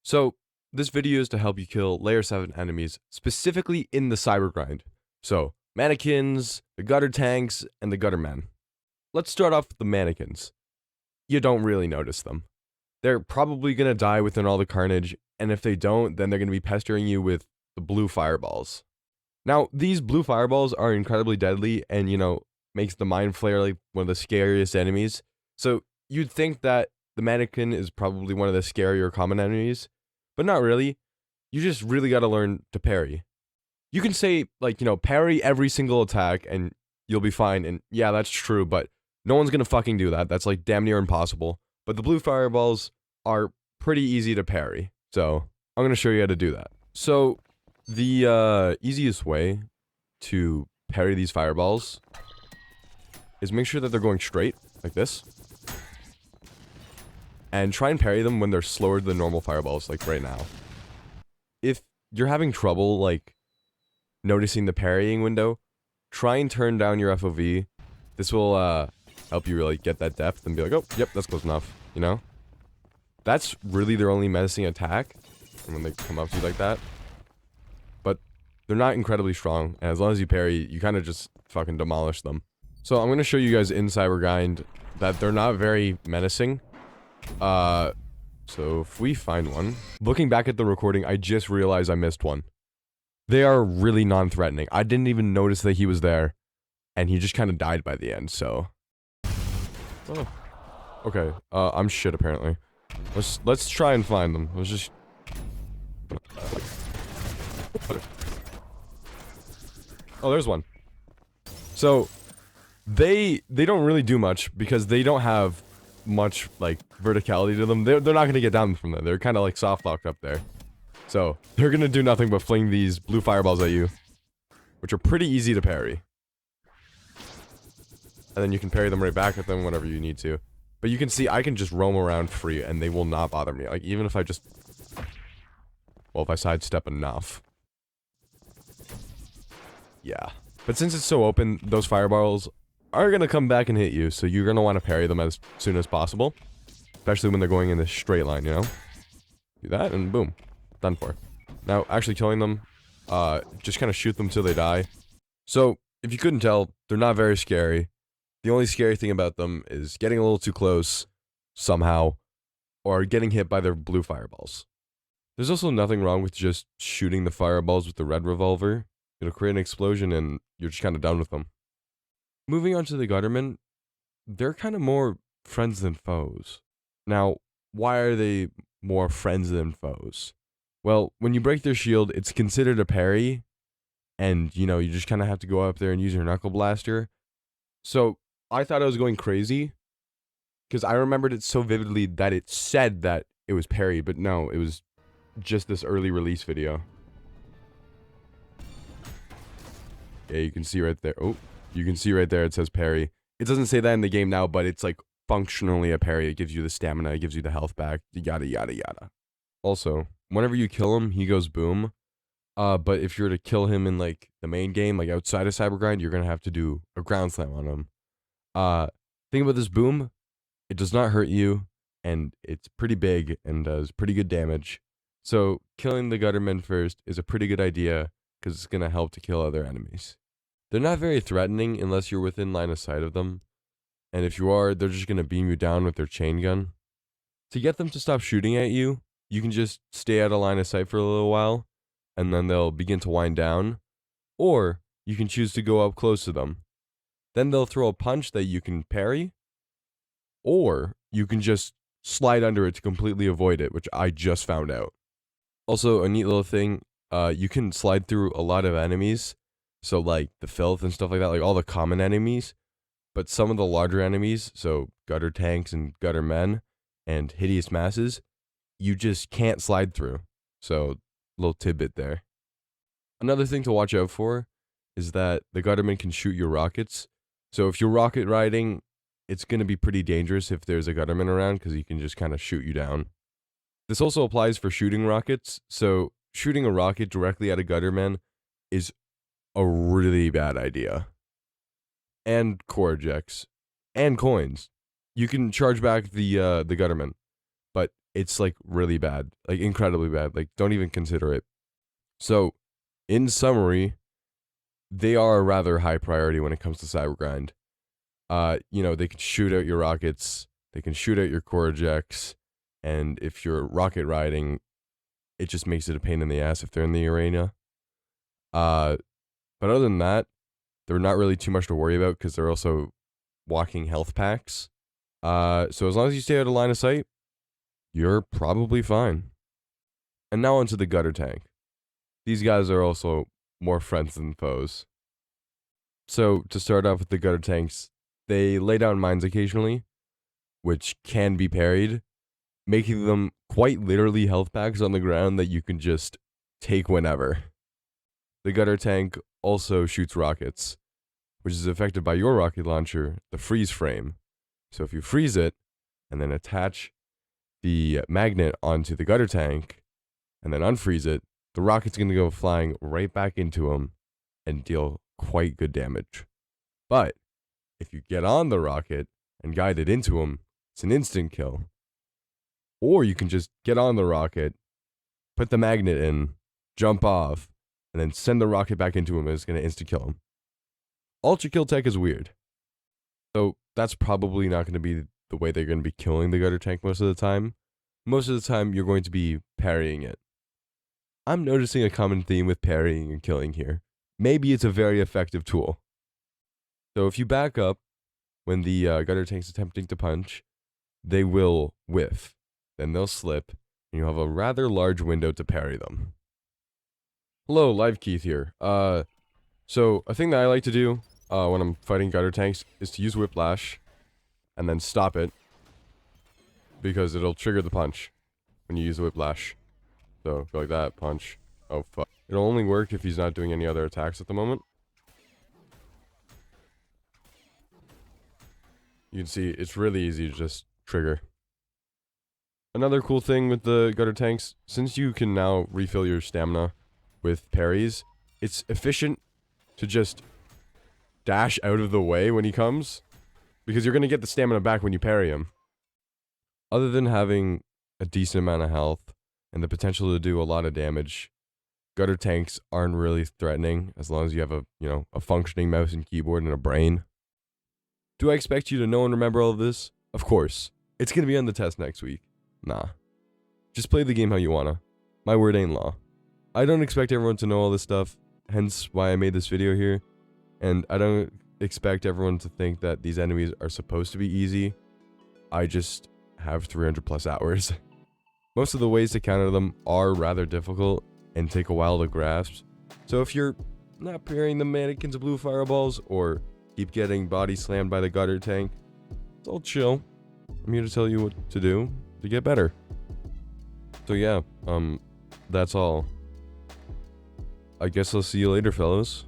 So, this video is to help you kill layer 7 enemies, specifically in the cyber grind. So, mannequins, the gutter tanks, and the gutterman. Let's start off with the mannequins. You don't really notice them. They're probably gonna die within all the carnage, and if they don't, then they're gonna be pestering you with the blue fireballs. Now, these blue fireballs are incredibly deadly and, makes the mind flare like one of the scariest enemies. So, you'd think that the mannequin is probably one of the scarier common enemies, but not really. You just really gotta learn to parry. You can say, parry every single attack and you'll be fine, and yeah, that's true, but no one's gonna fucking do that. That's like damn near impossible. But the blue fireballs are pretty easy to parry, so I'm gonna show you how to do that. So, the easiest way to parry these fireballs is make sure that they're going straight, like this. And try and parry them when they're slower than normal fireballs, like right now. If you're having trouble, noticing the parrying window, try and turn down your FOV. This will, help you really get that depth and be like, oh, yep, that's close enough, That's really their only menacing attack, when they come up to you like that. But they're not incredibly strong, and as long as you parry, you kind of just fucking demolish them. So I'm going to show you guys in Cybergrind that they're not very menacing. So if we find one, looking back at the recording, I just realized I missed one. They are really non-threatening. I didn't even notice that he was there, and he just kind of died by the end, so. Oh. Okay, I'm shit apparently. Let's try and find them. Let's just. Oh, there's one. So, they don't really do much because they don't have much verticality to them. They're not gonna get down from there. They're kind of like soft locked up there. So they're gonna do nothing but fling these blue fireballs at you, which are pretty easy to parry. And then you can parry them right back at them whenever you need to. But you can see I can just roam around free and they will not bother me. Like even if I just, well, if I sidestep enough. Yeah. But since it's so open, those fireballs are gonna come back and hit you, so you're gonna want to parry them as soon as possible. Especially when they're going in this straight line, Do that, and boom. Done for. Now, actually killing them, just kind of shoot them till they die. So, if you couldn't tell, they're not very scary. The only scary thing about them is getting a little too close, somehow, or getting hit by their blue fireballs. There's also nothing wrong with just shooting the fireballs with the red revolver. It'll create an explosion and you're just kind of done with them. Moving on to the Gutterman, they're kind of more friends than foes. Now, why are they more friends than foes? Well, when you break their shield, it's considered a parry, and, you just kind of have to go up there and use your knuckle blaster. So, I thought I was going crazy, because I remembered it so vividly that it said that it was parry, but no, it was just this early release video. Yeah, you can see right there. Oh. You can see right there it says parry. It doesn't say that in the game now, but it's functionally a parry. It gives you the stamina, it gives you the health back, yada yada yada. Also, whenever you kill him, he goes boom. But if you're to kill him in the main game, outside of Cybergrind, you're gonna have to do a ground slam on him. Thing about this boom, it does not hurt you, and it's pretty big and does pretty good damage. So killing the Gutterman first is a pretty good idea because it's gonna help to kill other enemies. They're not very threatening unless you're within line of sight of them. And if you are, they're just going to beam you down with their chain gun. To get them to stop shooting at you, you can just stay out of line of sight for a little while, and then they'll begin to wind down. Or you can choose to go up close to them. Then they'll throw a punch that you can parry, or you can just slide under it to completely avoid it, which I just found out. Also, a neat little thing, you can slide through a lot of enemies. So, the filth and stuff like that, all the common enemies. But some of the larger enemies, so gutter tanks and gutter men and hideous masses, you just can't slide through. So, little tidbit there. Another thing to watch out for is that the gutterman can shoot your rockets. So, if you're rocket riding, it's going to be pretty dangerous if there's a gutterman around because he can just kind of shoot you down. This also applies for shooting rockets. So, shooting a rocket directly at a gutterman is a really bad idea. And core ejects. And coins. You can charge back the Gutterman. But it's like really bad, like incredibly bad. Like don't even consider it. So, in summary, they are a rather high priority when it comes to cyber grind. They can shoot out your rockets, they can shoot out your core ejects, and if you're rocket riding, it just makes it a pain in the ass if they're in the arena. But other than that, they're not really too much to worry about because they're also walking health packs. So as long as you stay out of line of sight, you're probably fine. And now onto the gutter tank. These guys are also more friends than foes. So to start off with the gutter tanks, they lay down mines occasionally, which can be parried, making them quite literally health packs on the ground that you can just take whenever. The gutter tank also shoots rockets, which is affected by your rocket launcher, the freeze frame. So if you freeze it and then attach the magnet onto the gutter tank and then unfreeze it, the rocket's going to go flying right back into him and deal quite good damage. But if you get on the rocket and guide it into him, it's an instant kill. Or you can just get on the rocket, put the magnet in, jump off, and then send the rocket back into him, and it's going to insta-kill him. ULTRAKILL tech is weird. So that's probably not going to be the way they're going to be killing the gutter tank most of the time. Most of the time, you're going to be parrying it. I'm noticing a common theme with parrying and killing here. Maybe it's a very effective tool. So if you back up when the gutter tank's attempting to punch, they will whiff. Then they'll slip, and you'll have a rather large window to parry them. Hello, Live Keith here. So a thing that I like to do when I'm fighting gutter tanks is to use whiplash and then stop it because it'll trigger the punch when you use whiplash. So go like that, punch. Oh fuck. It'll only work if he's not doing any other attacks at the moment. You can see it's really easy to just trigger. Another cool thing with the gutter tanks, since you can now refill your stamina with parries, it's efficient to just dash out of the way when he comes, because you're going to get the stamina back when you parry him. Other than having a decent amount of health and the potential to do a lot of damage, gutter tanks aren't really threatening as long as you have a functioning mouse and keyboard and a brain. Do I expect you to know and remember all of this? Of course. It's going to be on the test next week. Nah. Just play the game how you wanna. My word ain't law. I don't expect everyone to know all this stuff, hence why I made this video here. And I don't expect everyone to think that these enemies are supposed to be easy. I just have 300 plus hours. Most of the ways to counter them are rather difficult and take a while to grasp. So if you're not parrying the mannequins blue fireballs or keep getting body slammed by the gutter tank, it's all chill. I'm here to tell you what to do to get better. So yeah, that's all. I guess I'll see you later, fellas.